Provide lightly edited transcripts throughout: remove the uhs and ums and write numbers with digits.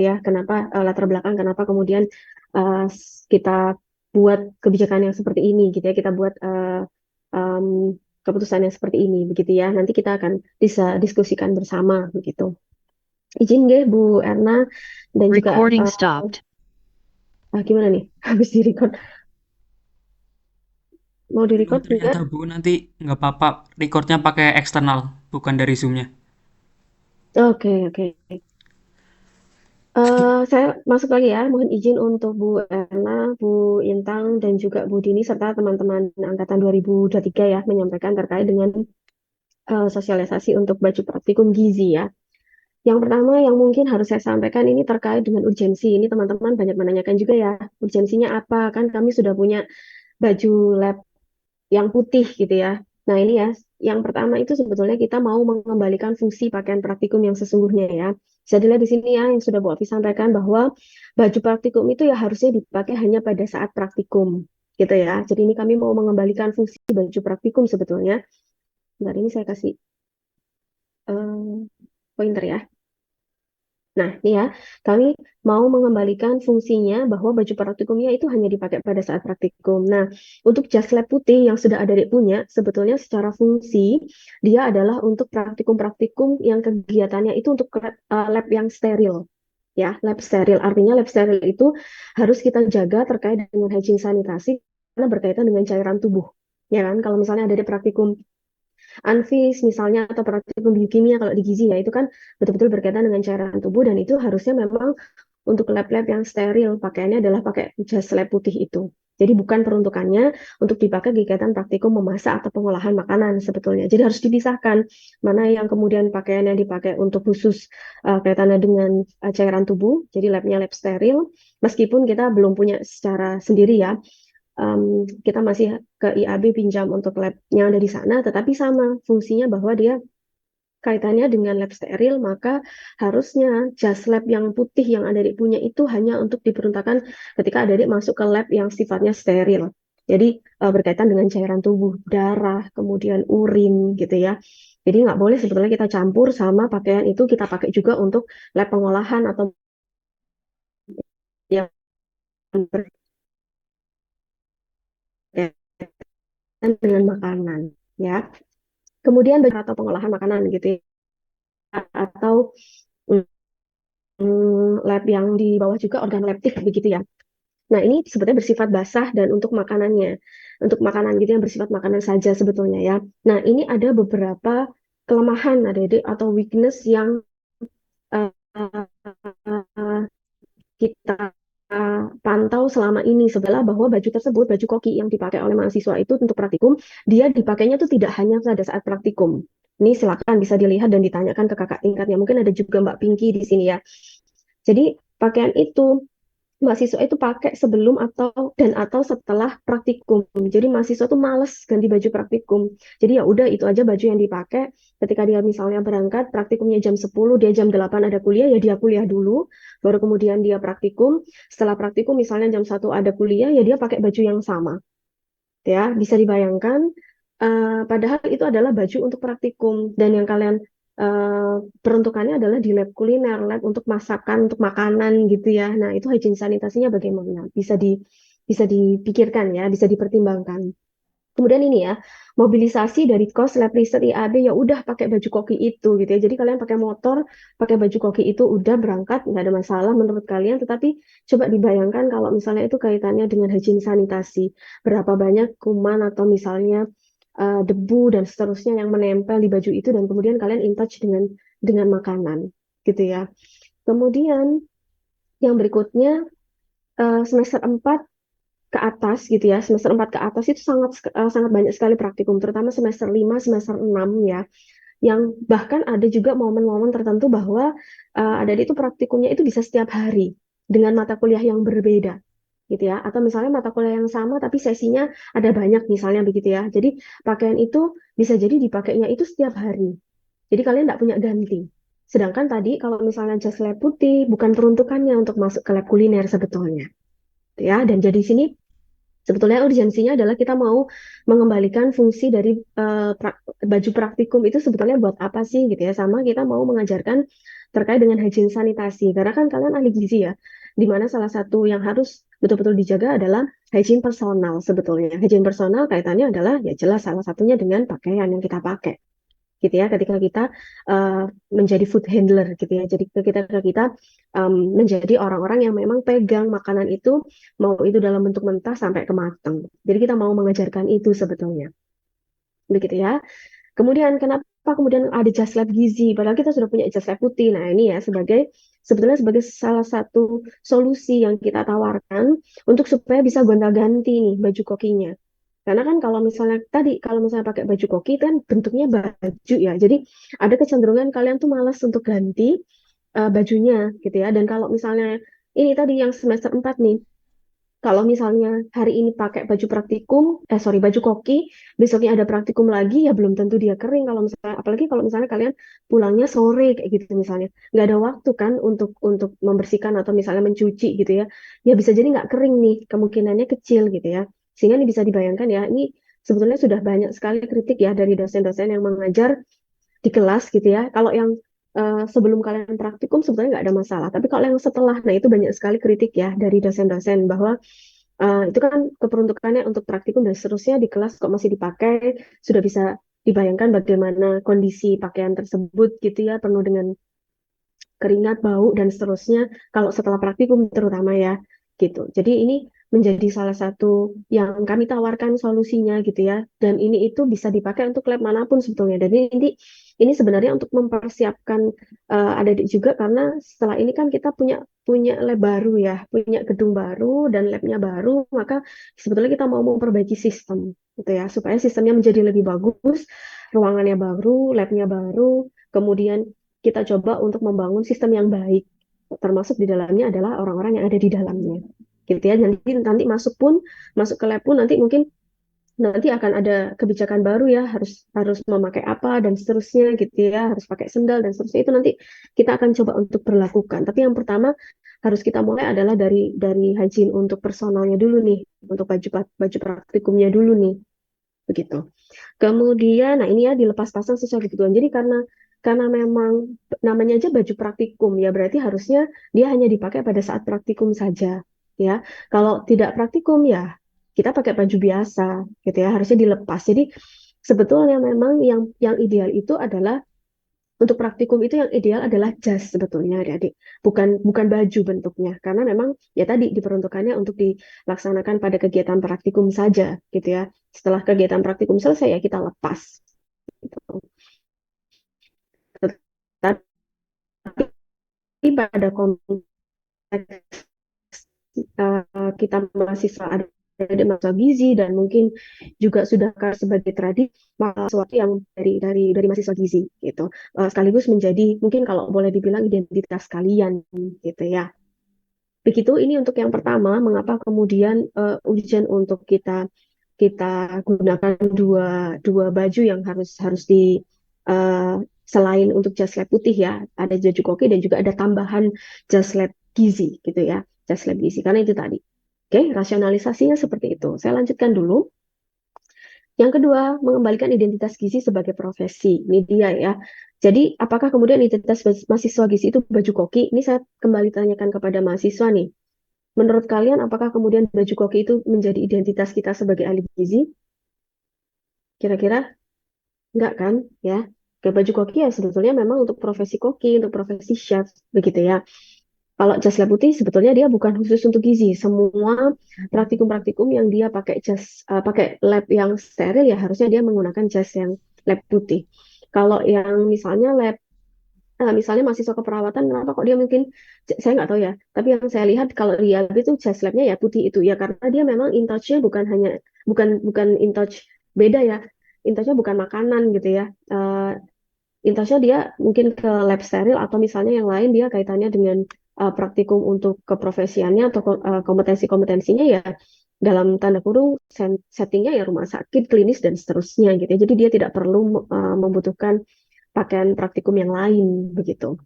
ya, kenapa latar belakang, kenapa kemudian kita buat kebijakan yang seperti ini gitu ya, kita buat keputusan yang seperti ini begitu ya. Nanti kita akan bisa diskusikan bersama begitu. Izin deh Bu Erna dan juga Recording stopped. gimana nih? Habis di record, mau di Oh, record ternyata enggak? Bu, nanti nggak apa-apa recordnya pakai eksternal, bukan dari Zoom-nya. Oke, oke. Saya masuk lagi ya. Mohon izin untuk Bu Erna, Bu Intang, dan juga Bu Dini serta teman-teman angkatan 2023 ya menyampaikan terkait dengan sosialisasi untuk baju praktikum gizi ya. Yang pertama yang mungkin harus saya sampaikan ini terkait dengan urgensi. Ini teman-teman banyak menanyakan juga ya, urgensinya apa? Kan kami sudah punya baju lab yang putih gitu ya. Nah ini ya, yang pertama itu sebetulnya kita mau mengembalikan fungsi pakaian praktikum yang sesungguhnya ya. Bisa dilihat di sini ya, yang sudah Bu Afi sampaikan bahwa baju praktikum itu ya harusnya dipakai hanya pada saat praktikum gitu ya. Jadi ini kami mau mengembalikan fungsi baju praktikum sebetulnya. Bentar ini saya kasih pointer ya. Nah, ini ya, kami mau mengembalikan fungsinya bahwa baju praktikumnya itu hanya dipakai pada saat praktikum. Nah, untuk jas lab putih yang sudah adik punya, sebetulnya secara fungsi dia adalah untuk praktikum-praktikum yang kegiatannya itu untuk lab yang steril. Ya, lab steril. Artinya lab steril itu harus kita jaga terkait dengan hygiene sanitasi karena berkaitan dengan cairan tubuh. Ya kan, kalau misalnya ada di praktikum Anfis misalnya atau praktikum biokimia kalau di gizi ya itu kan betul-betul berkaitan dengan cairan tubuh dan itu harusnya memang untuk lab-lab yang steril pakaiannya adalah pakai jas lab putih itu. Jadi bukan peruntukannya untuk dipakai kegiatan praktikum memasak atau pengolahan makanan sebetulnya. Jadi harus dipisahkan mana yang kemudian pakaian yang dipakai untuk khusus kaitannya dengan cairan tubuh, jadi labnya lab steril. Meskipun kita belum punya secara sendiri ya, kita masih ke IAB pinjam untuk lab yang ada di sana, tetapi sama fungsinya bahwa dia kaitannya dengan lab steril, maka harusnya jas lab yang putih yang adik punya itu hanya untuk diperuntukkan ketika adik masuk ke lab yang sifatnya steril. Jadi berkaitan dengan cairan tubuh, darah, kemudian urin gitu ya. Jadi nggak boleh sebetulnya kita campur sama pakaian itu kita pakai juga untuk lab pengolahan atau yang berkaitan dengan makanan ya. Kemudian atau pengolahan makanan gitu ya, atau lab yang di bawah juga organoleptik begitu ya. Nah, ini sebetulnya bersifat basah dan untuk makanannya, untuk makanan gitu yang bersifat makanan saja sebetulnya ya. Nah, ini ada beberapa kelemahan adik-adik atau weakness yang uh, kita pantau selama ini sebelah bahwa baju tersebut, baju koki yang dipakai oleh mahasiswa itu untuk praktikum, dia dipakainya itu tidak hanya pada saat praktikum. Ini silakan bisa dilihat dan ditanyakan ke kakak tingkatnya. Mungkin ada juga Mbak Pinky di sini ya. Jadi pakaian itu mahasiswa itu pakai sebelum atau setelah praktikum. Jadi mahasiswa tuh males ganti baju praktikum. Jadi ya udah itu aja baju yang dipakai ketika dia misalnya berangkat praktikumnya jam 10, dia jam 8 ada kuliah ya dia kuliah dulu, baru kemudian dia praktikum. Setelah praktikum misalnya jam 1 ada kuliah ya dia pakai baju yang sama. Ya, bisa dibayangkan padahal itu adalah baju untuk praktikum dan yang kalian peruntukannya adalah di lab kuliner, lab untuk masakan, untuk makanan gitu ya. Nah, itu hygiene sanitasinya bagaimana? Bisa dipikirkan ya, bisa dipertimbangkan. Kemudian ini ya, mobilisasi dari kos lab riset IAB ya udah pakai baju koki itu gitu ya. Jadi kalian pakai motor, pakai baju koki itu udah berangkat, nggak ada masalah menurut kalian. Tetapi coba dibayangkan kalau misalnya itu kaitannya dengan hygiene sanitasi, berapa banyak kuman atau misalnya debu dan seterusnya yang menempel di baju itu dan kemudian kalian in touch dengan makanan gitu ya. Kemudian yang berikutnya semester 4 ke atas gitu ya, semester 4 ke atas itu sangat banyak sekali praktikum, terutama semester 5 semester 6 ya, yang bahkan ada juga momen-momen tertentu bahwa ada itu praktikumnya itu bisa setiap hari dengan mata kuliah yang berbeda gitu ya, atau misalnya mata kuliah yang sama tapi sesinya ada banyak misalnya begitu ya. Jadi pakaian itu bisa jadi dipakainya itu setiap hari. Jadi kalian tidak punya ganti. Sedangkan tadi kalau misalnya jas lab putih bukan peruntukannya untuk masuk ke lab kuliner sebetulnya. Ya, dan jadi sini sebetulnya urgensinya adalah kita mau mengembalikan fungsi dari baju praktikum itu sebetulnya buat apa sih gitu ya. Sama kita mau mengajarkan terkait dengan hygiene sanitasi. Karena kan kalian ahli gizi ya, di mana salah satu yang harus betul-betul dijaga adalah hygiene personal sebetulnya. Hygiene personal kaitannya adalah ya jelas salah satunya dengan pakaian yang kita pakai gitu ya ketika kita menjadi food handler gitu ya. Jadi ketika kita menjadi orang-orang yang memang pegang makanan itu mau itu dalam bentuk mentah sampai ke matang. Jadi kita mau mengajarkan itu sebetulnya. Begitu ya. Kemudian kenapa kemudian ada just lab gizi padahal kita sudah punya just lab putih. Nah, ini ya sebetulnya sebagai salah satu solusi yang kita tawarkan untuk supaya bisa gonta-ganti nih baju kokinya. Karena kan kalau misalnya tadi, kalau misalnya pakai baju koki kan bentuknya baju ya. Jadi ada kecenderungan kalian tuh malas untuk ganti bajunya gitu ya. Dan kalau misalnya ini tadi yang semester 4 nih, kalau misalnya hari ini pakai baju praktikum, sorry baju koki, besoknya ada praktikum lagi ya belum tentu dia kering kalau misalnya, apalagi kalau misalnya kalian pulangnya sore kayak gitu misalnya, nggak ada waktu kan untuk membersihkan atau misalnya mencuci gitu ya, ya bisa jadi nggak kering nih, kemungkinannya kecil gitu ya, sehingga ini bisa dibayangkan ya, ini sebetulnya sudah banyak sekali kritik ya dari dosen-dosen yang mengajar di kelas gitu ya. Kalau yang sebelum kalian praktikum sebetulnya nggak ada masalah. Tapi kalau yang setelah, nah itu banyak sekali kritik ya dari dosen-dosen bahwa itu kan keperuntukannya untuk praktikum dan seterusnya di kelas kok masih dipakai, sudah bisa dibayangkan bagaimana kondisi pakaian tersebut gitu ya, penuh dengan keringat, bau, dan seterusnya kalau setelah praktikum terutama ya gitu. Jadi ini menjadi salah satu yang kami tawarkan solusinya gitu ya. Dan ini itu bisa dipakai untuk lab manapun sebetulnya. Dan ini sebenarnya untuk mempersiapkan adik-adik juga karena setelah ini kan kita punya punya lab baru ya, punya gedung baru dan labnya baru, maka sebetulnya kita mau memperbaiki sistem gitu ya supaya sistemnya menjadi lebih bagus, ruangannya baru, labnya baru, kemudian kita coba untuk membangun sistem yang baik, termasuk di dalamnya adalah orang-orang yang ada di dalamnya, gitu ya. Nanti masuk ke lab pun nanti mungkin nanti akan ada kebijakan baru ya, harus harus memakai apa dan seterusnya gitu ya, harus pakai sendal dan seterusnya itu nanti kita akan coba untuk berlakukan. Tapi yang pertama harus kita mulai adalah dari hygiene untuk personalnya dulu nih, untuk baju baju praktikumnya dulu nih, begitu. Kemudian, nah ini ya dilepas pasang sesuai kebutuhan. Jadi karena memang namanya aja baju praktikum ya berarti harusnya dia hanya dipakai pada saat praktikum saja ya. Kalau tidak praktikum ya kita pakai baju biasa gitu ya. Harusnya dilepas. Jadi sebetulnya memang yang ideal itu adalah untuk praktikum itu yang ideal adalah jas sebetulnya adik-adik. Bukan baju bentuknya. Karena memang ya tadi diperuntukannya untuk dilaksanakan pada kegiatan praktikum saja gitu ya. Setelah kegiatan praktikum selesai ya kita lepas. Gitu. Tapi pada konteks kita mahasiswa ada mahasiswa gizi dan mungkin juga sudah sebagai tradisi sesuatu yang dari mahasiswa gizi gitu. Sekaligus menjadi mungkin kalau boleh dibilang identitas kalian gitu ya. Begitu ini untuk yang pertama, mengapa kemudian urgent untuk kita kita gunakan dua dua baju yang harus harus di selain untuk jas lab putih ya, ada baju koki dan juga ada tambahan jas lab gizi gitu ya, jas lab gizi karena itu tadi. Oke, rasionalisasinya seperti itu. Saya lanjutkan dulu. Yang kedua, mengembalikan identitas gizi sebagai profesi. Ini dia ya. Jadi, apakah kemudian identitas mahasiswa gizi itu baju koki? Ini saya kembali tanyakan kepada mahasiswa nih. Menurut kalian, apakah kemudian baju koki itu menjadi identitas kita sebagai ahli gizi? Kira-kira enggak kan? Ya, ke baju koki ya sebetulnya memang untuk profesi koki, untuk profesi chef, begitu ya. Kalau jas lab putih sebetulnya dia bukan khusus untuk gizi. Semua praktikum-praktikum yang dia pakai lab yang steril ya harusnya dia menggunakan jas yang lab putih. Kalau yang misalnya misalnya mahasiswa keperawatan, kenapa kok dia mungkin saya nggak tahu ya. Tapi yang saya lihat kalau dia itu jas labnya ya putih itu ya karena dia memang in touch-nya bukan in touch beda ya. In touch-nya bukan makanan gitu ya. In touch-nya dia mungkin ke lab steril atau misalnya yang lain dia kaitannya dengan praktikum untuk keprofesiannya atau kompetensi-kompetensinya ya dalam tanda kurung settingnya ya rumah sakit, klinis dan seterusnya gitu ya. Jadi dia tidak perlu membutuhkan pakaian praktikum yang lain begitu.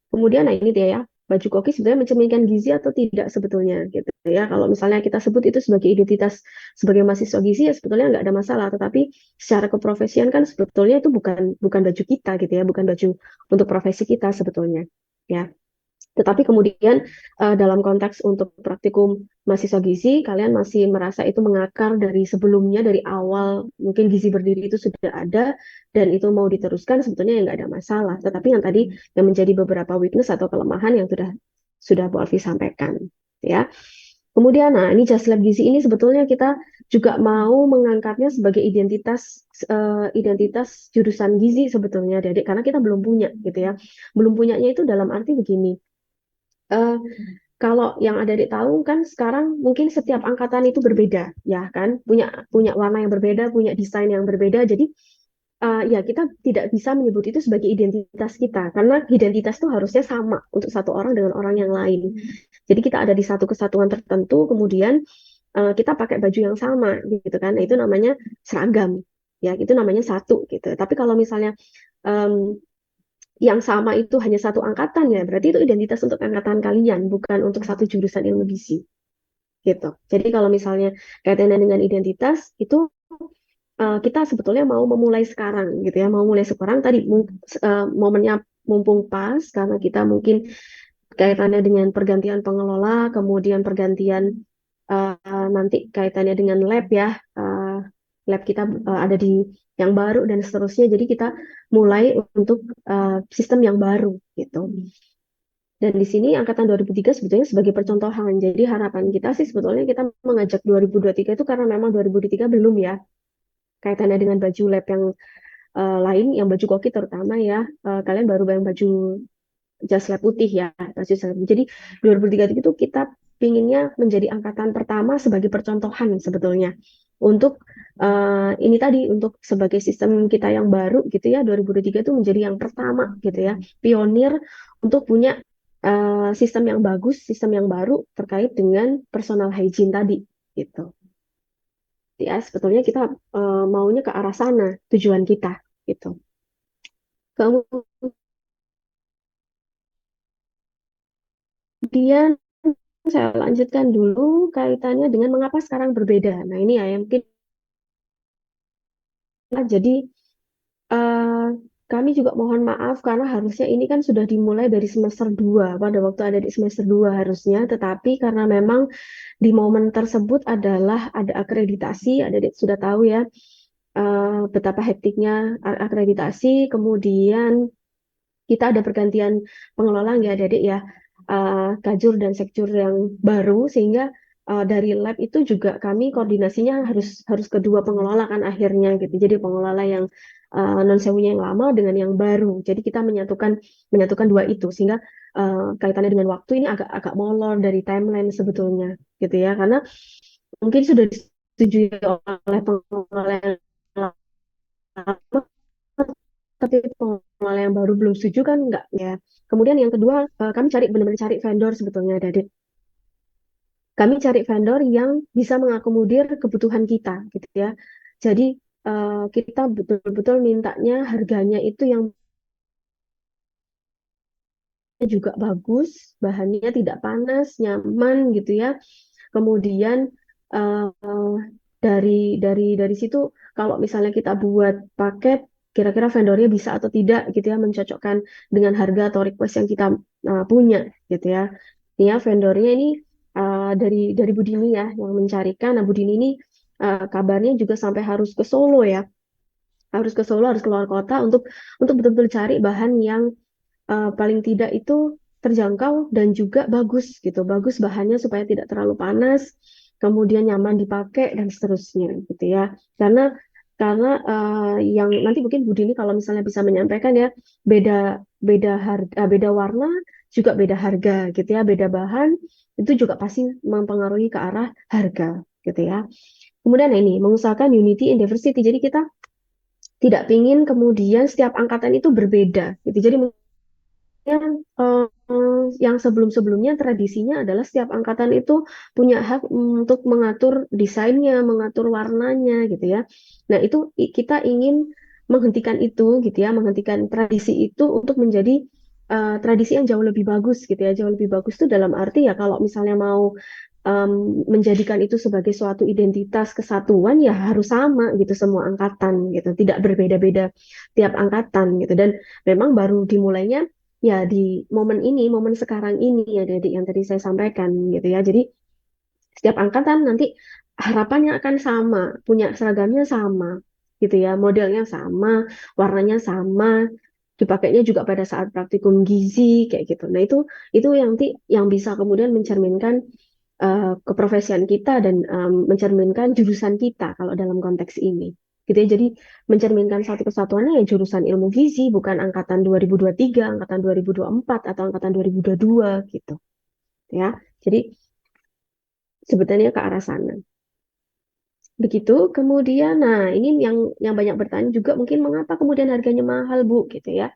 Kemudian nah ini dia ya, baju koki sebenarnya mencerminkan gizi atau tidak sebetulnya gitu ya. Kalau misalnya kita sebut itu sebagai identitas sebagai mahasiswa gizi ya sebetulnya nggak ada masalah. Tetapi secara keprofesian kan sebetulnya itu bukan bukan baju kita gitu ya, bukan baju untuk profesi kita sebetulnya. ya. Tetapi kemudian dalam konteks untuk praktikum mahasiswa gizi, kalian masih merasa itu mengakar dari sebelumnya, dari awal mungkin gizi berdiri itu sudah ada dan itu mau diteruskan, sebetulnya ya nggak ada masalah. Tetapi yang tadi yang menjadi beberapa weakness atau kelemahan yang sudah Bu Alfi sampaikan, ya. Kemudian, nah ini Just Lab Gizi ini sebetulnya kita juga mau mengangkatnya sebagai identitas jurusan gizi sebetulnya, Adik, karena kita belum punya gitu ya. Belum punyanya itu dalam arti begini. Eh, Kalau yang ada di tahu kan sekarang mungkin setiap angkatan itu berbeda ya kan, punya punya warna yang berbeda, punya desain yang berbeda. Jadi ya kita tidak bisa menyebut itu sebagai identitas kita karena identitas itu harusnya sama untuk satu orang dengan orang yang lain. Jadi kita ada di satu kesatuan tertentu, kemudian kita pakai baju yang sama gitu kan. Nah, itu namanya seragam. Ya, itu namanya satu gitu. Tapi kalau misalnya em, yang sama itu hanya satu angkatan ya, berarti itu identitas untuk angkatan kalian, bukan untuk satu jurusan ilmu gizi gitu. Jadi kalau misalnya kaitannya dengan identitas itu kita sebetulnya mau memulai sekarang gitu ya, mau mulai sekarang tadi momennya mumpung pas karena kita mungkin kaitannya dengan pergantian pengelola, kemudian pergantian nanti kaitannya dengan lab ya, lab kita ada di yang baru dan seterusnya. Jadi kita mulai untuk sistem yang baru gitu. Dan di sini angkatan 2003 sebetulnya sebagai percontohan. Jadi harapan kita sih sebetulnya kita mengajak 2023 itu karena memang 2023 belum ya kaitannya dengan baju lab yang lain, yang baju koki terutama ya. Kalian baru yang baju jas lab putih ya, baju jas lab. Jadi 2003 itu kita pinginnya menjadi angkatan pertama sebagai percontohan sebetulnya untuk ini tadi untuk sebagai sistem kita yang baru gitu ya 2023 itu menjadi yang pertama gitu ya, pionir untuk punya sistem yang bagus, sistem yang baru terkait dengan personal hygiene tadi gitu. Ya sebetulnya kita maunya ke arah sana tujuan kita gitu. Kemudian saya lanjutkan dulu kaitannya dengan mengapa sekarang berbeda. Nah, ini ya yang mungkin jadi eh, kami juga mohon maaf karena harusnya ini kan sudah dimulai dari semester 2 pada waktu ada di semester 2 harusnya, tetapi karena memang di momen tersebut adalah ada akreditasi, ada sudah tahu ya betapa hektiknya akreditasi, kemudian kita ada pergantian pengelola ya adik ya, kajur dan sekjur yang baru sehingga dari lab itu juga kami koordinasinya harus harus kedua pengelola kan akhirnya gitu. Jadi pengelola yang non sewunya yang lama dengan yang baru. Jadi kita menyatukan menyatukan dua itu sehingga kaitannya dengan waktu ini agak agak molor dari timeline sebetulnya gitu ya. Karena mungkin sudah disetujui oleh pengelola yang lama tapi pengelola yang baru belum setuju kan enggak ya. Kemudian yang kedua, kami cari benar-benar cari vendor sebetulnya, Dadit. Kami cari vendor yang bisa mengakomodir kebutuhan kita, gitu ya. Jadi kita betul-betul mintanya harganya itu yang juga bagus, bahannya tidak panas, nyaman, gitu ya. Kemudian eh, dari situ kalau misalnya kita buat paket kira-kira vendornya bisa atau tidak gitu ya mencocokkan dengan harga atau request yang kita punya gitu ya. Ini ya vendornya ini dari Budini ya yang mencarikan. Nah Budini ini kabarnya juga sampai harus ke Solo ya, harus ke Solo, harus keluar kota untuk betul-betul cari bahan yang paling tidak itu terjangkau dan juga bagus gitu. Bagus bahannya supaya tidak terlalu panas, kemudian nyaman dipakai dan seterusnya gitu ya. Karena yang nanti mungkin Budi ini kalau misalnya bisa menyampaikan ya beda beda harga, beda warna juga beda harga gitu ya, beda bahan itu juga pasti mempengaruhi ke arah harga gitu ya. Kemudian ini mengusahakan unity in diversity. Jadi kita tidak ingin kemudian setiap angkatan itu berbeda gitu. Jadi yang sebelum-sebelumnya tradisinya adalah setiap angkatan itu punya hak untuk mengatur desainnya, mengatur warnanya gitu ya. Nah, itu kita ingin menghentikan itu gitu ya, menghentikan tradisi itu untuk menjadi tradisi yang jauh lebih bagus gitu ya. Jauh lebih bagus itu dalam arti ya kalau misalnya mau menjadikan itu sebagai suatu identitas kesatuan ya harus sama gitu semua angkatan gitu, tidak berbeda-beda tiap angkatan gitu. Dan memang baru dimulainya ya di momen ini, momen sekarang ini ya, Dede, yang tadi saya sampaikan gitu ya. Jadi setiap angkatan nanti harapannya akan sama, punya seragamnya sama, gitu ya, modelnya sama, warnanya sama, dipakainya juga pada saat praktikum gizi kayak gitu. Nah itu yang nanti yang bisa kemudian mencerminkan keprofesian kita dan mencerminkan jurusan kita kalau dalam konteks ini. Gitu ya. Jadi mencerminkan satu kesatuannya ya jurusan ilmu gizi, bukan angkatan 2023, angkatan 2024 atau angkatan 2022 gitu ya. Jadi sebetulnya ke arah sana. Begitu. Kemudian, nah ini yang banyak bertanya juga mungkin mengapa kemudian harganya mahal, Bu, gitu ya.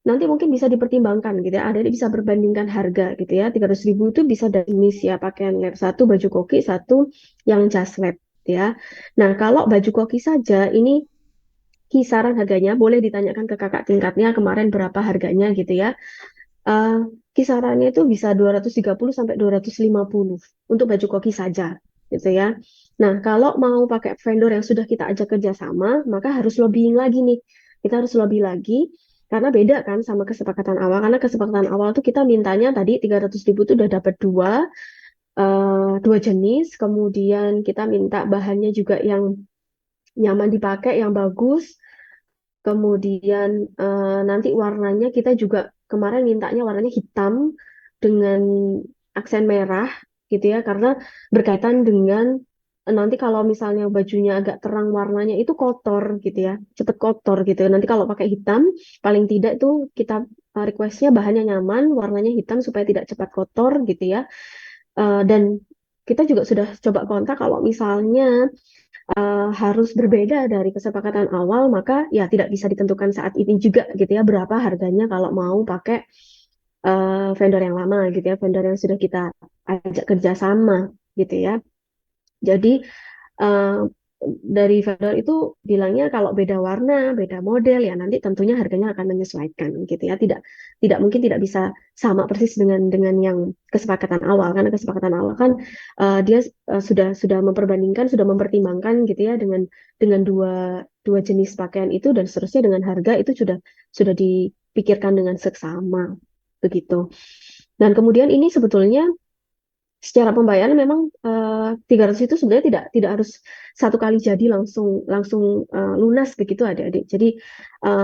Nanti mungkin bisa dipertimbangkan gitu ya. Ada bisa berbandingkan harga gitu ya. 300.000 itu bisa dari jenis ya pakaian lab satu, baju koki satu, yang jas lab ya. Nah, kalau baju koki saja ini kisaran harganya boleh ditanyakan ke kakak tingkatnya kemarin berapa harganya gitu ya. Eh, Kisarannya itu bisa 230 sampai 250 untuk baju koki saja gitu ya. Nah, kalau mau pakai vendor yang sudah kita ajak kerjasama, maka harus lobbying lagi nih. Kita harus lobby lagi karena beda kan sama kesepakatan awal. Karena kesepakatan awal tuh kita mintanya tadi 300.000 itu udah dapat dua jenis. Kemudian kita minta bahannya juga yang nyaman dipakai, yang bagus. Kemudian nanti warnanya kita juga kemarin mintanya warnanya hitam dengan aksen merah gitu ya, karena berkaitan dengan nanti kalau misalnya bajunya agak terang warnanya itu kotor gitu ya, cepet kotor gitu. Nanti kalau pakai hitam, paling tidak itu kita requestnya bahannya nyaman, warnanya hitam supaya tidak cepat kotor gitu ya. Dan kita juga sudah coba kontak kalau misalnya harus berbeda dari kesepakatan awal, maka ya tidak bisa ditentukan saat ini juga gitu ya berapa harganya kalau mau pakai vendor yang lama gitu ya, vendor yang sudah kita ajak kerjasama gitu ya. Jadi eh, dari vendor itu bilangnya kalau beda warna, beda model ya nanti tentunya harganya akan menyesuaikan gitu ya. Tidak tidak mungkin tidak bisa sama persis dengan yang kesepakatan awal karena kesepakatan awal kan dia sudah memperbandingkan, sudah mempertimbangkan gitu ya dengan dua dua jenis pakaian itu dan seterusnya dengan harga itu sudah dipikirkan dengan seksama begitu. Dan kemudian ini sebetulnya secara pembayaran memang 300 itu sebenarnya tidak harus satu kali jadi langsung langsung lunas begitu adik-adik. Jadi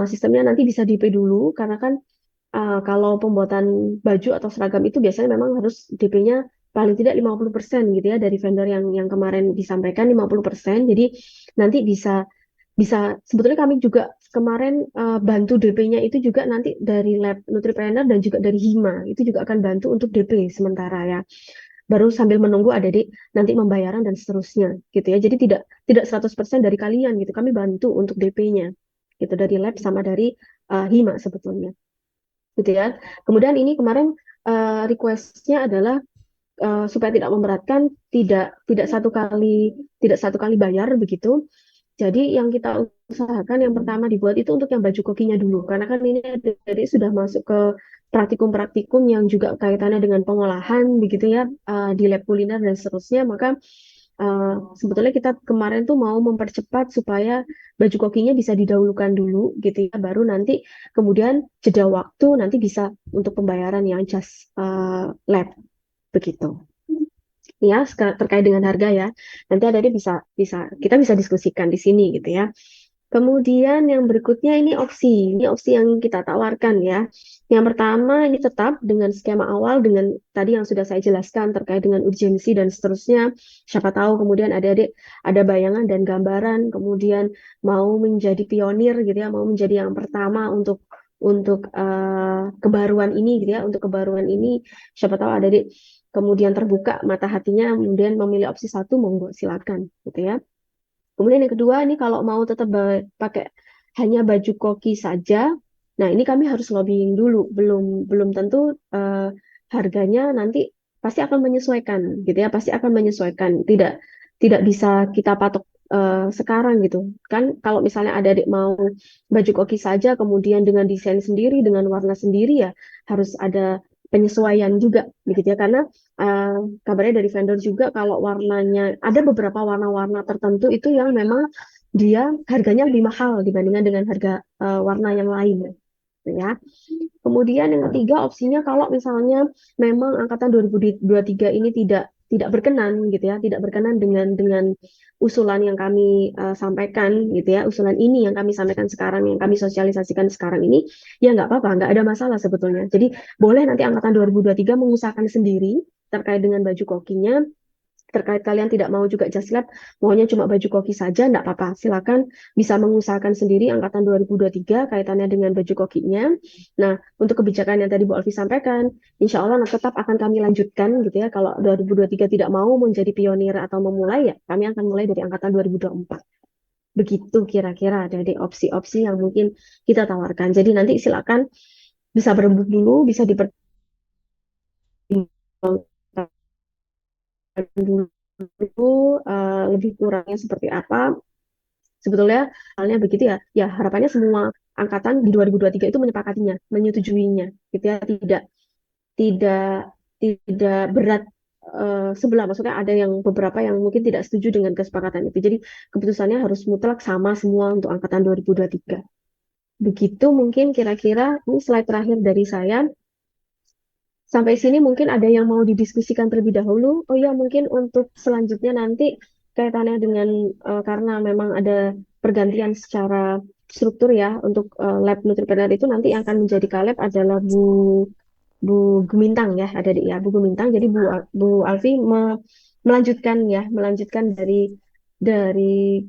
sistemnya nanti bisa DP dulu karena kan kalau pembuatan baju atau seragam itu biasanya memang harus DP-nya paling tidak 50% gitu ya dari vendor yang kemarin disampaikan 50%. Jadi nanti bisa bisa sebetulnya kami juga kemarin bantu DP-nya itu juga nanti dari lab Nutripreneur dan juga dari Hima itu juga akan bantu untuk DP sementara ya, baru sambil menunggu adik-adik nanti pembayaran dan seterusnya gitu ya. Jadi tidak tidak 100% dari kalian gitu. Kami bantu untuk DP-nya gitu dari lab sama dari Hima sebetulnya gitu ya. Kemudian ini kemarin request-nya adalah supaya tidak memberatkan, tidak tidak satu kali bayar begitu. Jadi yang kita usahakan yang pertama dibuat itu untuk yang baju kokinya dulu, karena kan ini dari sudah masuk ke praktikum-praktikum yang juga kaitannya dengan pengolahan begitu ya di lab kuliner dan seterusnya. Maka sebetulnya kita kemarin tuh mau mempercepat supaya baju kokinya bisa didahulukan dulu gitu ya, baru nanti kemudian jeda waktu nanti bisa untuk pembayaran yang just lab begitu ya. Terkait dengan harga ya nanti ada dia bisa bisa kita bisa diskusikan di sini gitu ya. Kemudian yang berikutnya ini opsi yang kita tawarkan ya. Yang pertama ini tetap dengan skema awal dengan tadi yang sudah saya jelaskan terkait dengan urgensi dan seterusnya. Siapa tahu kemudian adik-adik ada bayangan dan gambaran kemudian mau menjadi pionir gitu ya, mau menjadi yang pertama untuk kebaruan ini gitu ya, untuk kebaruan ini siapa tahu adik-adik kemudian terbuka mata hatinya kemudian memilih opsi satu, monggo silakan gitu ya. Kemudian yang kedua ini kalau mau tetap pakai hanya baju koki saja, nah ini kami harus lobbying dulu, belum belum tentu harganya nanti pasti akan menyesuaikan gitu ya, pasti akan menyesuaikan, tidak tidak bisa kita patok sekarang gitu kan. Kalau misalnya ada adik mau baju koki saja, kemudian dengan desain sendiri, dengan warna sendiri ya harus ada penyesuaian juga begitu ya, karena uh, kabarnya dari vendor juga kalau warnanya ada beberapa warna-warna tertentu itu yang memang dia harganya lebih mahal dibandingkan dengan harga warna yang lain ya. Kemudian yang ketiga opsinya kalau misalnya memang angkatan 2023 ini tidak berkenan gitu ya, tidak berkenan dengan usulan yang kami sampaikan gitu ya, usulan ini yang kami sampaikan sekarang, yang kami sosialisasikan sekarang ini, ya nggak apa-apa, nggak ada masalah sebetulnya. Jadi boleh nanti angkatan 2023 mengusahakan sendiri terkait dengan baju kokinya, terkait kalian tidak mau juga just lab, maunya cuma baju koki saja, enggak apa-apa. Silakan bisa mengusahakan sendiri angkatan 2023 kaitannya dengan baju kokinya. Nah, untuk kebijakan yang tadi Bu Alfi sampaikan, insya Allah tetap akan kami lanjutkan gitu ya. Kalau 2023 tidak mau menjadi pionir atau memulai, ya kami akan mulai dari angkatan 2024. Begitu kira-kira dari opsi-opsi yang mungkin kita tawarkan. Jadi nanti silakan bisa berembuk dulu, bisa dipertimbangkan dulu lebih kurangnya seperti apa. Sebetulnya halnya begitu ya. Ya harapannya semua angkatan di 2023 itu menyepakatinya, menyetujuinya, gitu ya. Tidak tidak berat sebelah. Maksudnya ada yang beberapa yang mungkin tidak setuju dengan kesepakatan itu. Jadi keputusannya harus mutlak sama semua untuk angkatan 2023. Begitu mungkin kira-kira ini slide terakhir dari saya. Sampai sini mungkin ada yang mau didiskusikan terlebih dahulu. Oh ya, mungkin untuk selanjutnya nanti kaitannya dengan karena memang ada pergantian secara struktur ya untuk lab nutripreneur itu nanti yang akan menjadi kaleb adalah Bu Gemintang ya, ada di ya Bu Gemintang. Jadi Bu Alfi melanjutkan ya, melanjutkan dari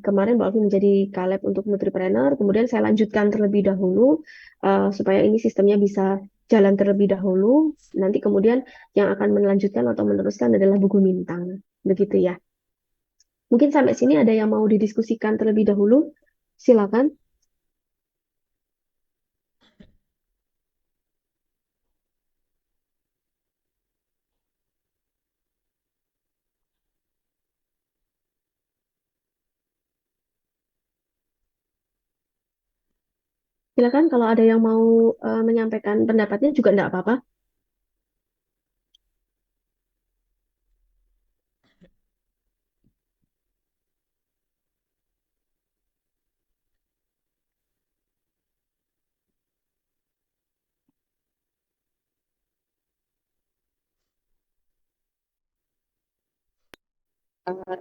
kemarin Bu Alfi menjadi kaleb untuk nutripreneur, kemudian saya lanjutkan terlebih dahulu supaya ini sistemnya bisa jalan terlebih dahulu. Nanti kemudian yang akan melanjutkan atau meneruskan adalah Bu Gemintang. Begitu ya. Mungkin sampai sini ada yang mau didiskusikan terlebih dahulu. Silakan. Silakan kalau ada yang mau menyampaikan pendapatnya juga enggak apa-apa.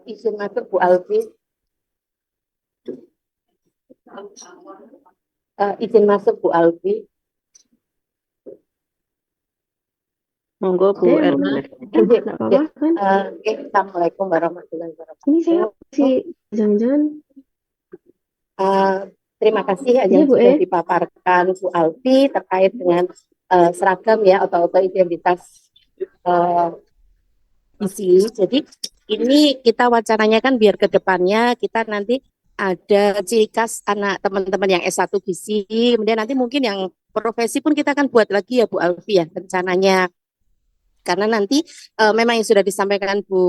Izin masuk Bu Alfi. Izin masuk Bu Alfi. Monggo Bu Ada yang mau Erna. menyampaikan? Enggak apa-apa kan? Assalamualaikum warahmatullahi Ini saya wabarakatuh. masih jangan-jangan. Terima kasih Iya yang Bu sudah dipaparkan Bu Alfi terkait dengan seragam ya atau identitas isi. Jadi ini kita wacananya kan biar ke depannya kita nanti ada ciri khas anak teman-teman yang S1 gizi, kemudian nanti mungkin yang profesi pun kita akan buat lagi ya Bu Alfi ya rencananya. Karena nanti memang yang sudah disampaikan Bu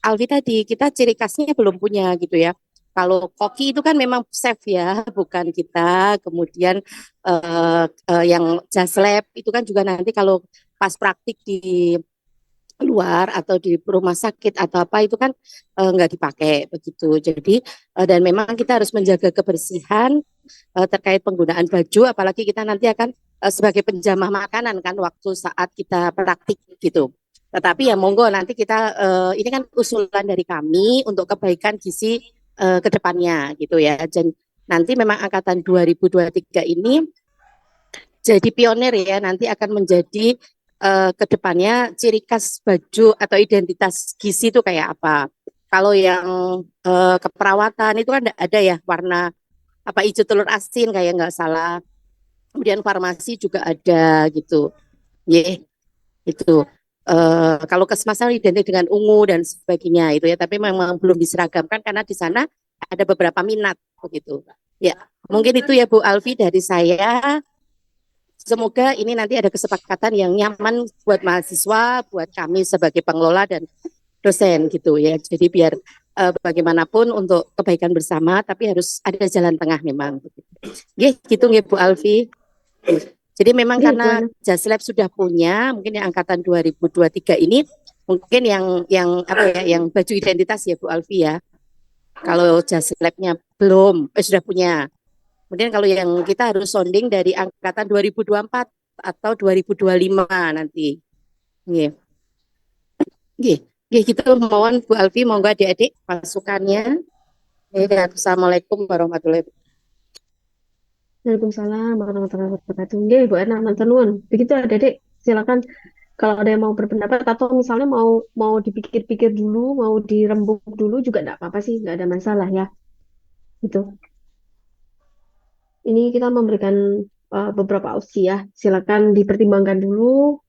Alfi tadi, kita ciri khasnya belum punya gitu ya. Kalau koki itu kan memang chef ya, bukan kita. Kemudian yang just lab itu kan juga nanti kalau pas praktik di luar atau di rumah sakit atau apa itu kan nggak dipakai begitu. Jadi dan memang kita harus menjaga kebersihan terkait penggunaan baju, apalagi kita nanti akan sebagai penjamah makanan kan waktu saat kita praktik gitu. Tetapi ya monggo nanti kita ini kan usulan dari kami untuk kebaikan gizi ke depannya gitu ya. Dan nanti memang angkatan 2023 ini jadi pionir ya, nanti akan menjadi ke depannya ciri khas baju atau identitas gizi itu kayak apa. Kalau yang keperawatan itu kan ada ya warna apa hijau telur asin kayak nggak salah. Kemudian farmasi juga ada gitu. Ye, itu. Kalau kesemasan identik dengan ungu dan sebagainya itu ya, tapi memang belum diseragamkan karena di sana ada beberapa minat begitu. Ya, mungkin itu ya Bu Alfi dari saya. Semoga ini nanti ada kesepakatan yang nyaman buat mahasiswa, buat kami sebagai pengelola dan dosen gitu ya. Jadi biar bagaimanapun untuk kebaikan bersama, tapi harus ada jalan tengah memang. Ya, gitu ya Bu Alfi. Jadi memang Nggih, Bu karena Ana. Jaslab sudah punya, mungkin yang angkatan 2023 ini, mungkin yang apa ya, yang baju identitas ya Bu Alfi ya. Kalau Jaslabnya belum, sudah punya. Kemudian kalau yang kita harus sounding dari angkatan 2024 atau 2025 nanti. Nggih. Nggih. Nggih, gitu mohon Bu Alfi, monggo adik-adik masukannya. Assalamualaikum warahmatullahi wabarakatuh. Waalaikumsalam warahmatullahi wabarakatuh. Nggih, Bu Erna, matur nuwun. Begitu Adik, silakan kalau ada yang mau berpendapat atau misalnya mau mau dipikir-pikir dulu, mau dirembuk dulu juga enggak apa-apa sih, enggak ada masalah ya. Gitu. Ini kita memberikan beberapa opsi ya. Silakan dipertimbangkan dulu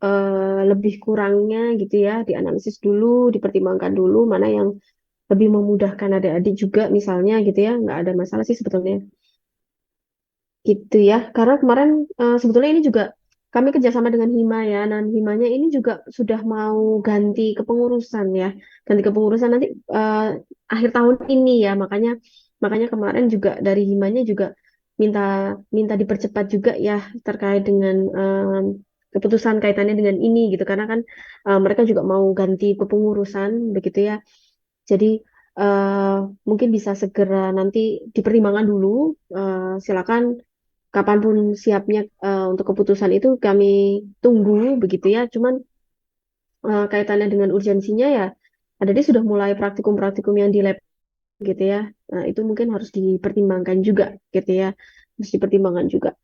lebih kurangnya gitu ya, dianalisis dulu, dipertimbangkan dulu mana yang lebih memudahkan adik-adik juga misalnya gitu ya. Nggak ada masalah sih sebetulnya. Gitu ya. Karena kemarin sebetulnya ini juga kami kerjasama dengan Hima ya. Dan Himanya ini juga sudah mau ganti kepengurusan ya. Ganti kepengurusan nanti akhir tahun ini ya. Makanya makanya kemarin juga dari Himanya juga minta minta dipercepat juga ya terkait dengan keputusan kaitannya dengan ini gitu. Karena kan mereka juga mau ganti kepengurusan begitu ya. Jadi eh, mungkin bisa segera nanti dipertimbangkan dulu. Silakan kapanpun siapnya untuk keputusan itu kami tunggu begitu ya. Cuman kaitannya dengan urgensinya ya, ada dia sudah mulai praktikum-praktikum yang di lab gitu ya. Nah, itu mungkin harus dipertimbangkan juga gitu ya. Harus dipertimbangkan juga.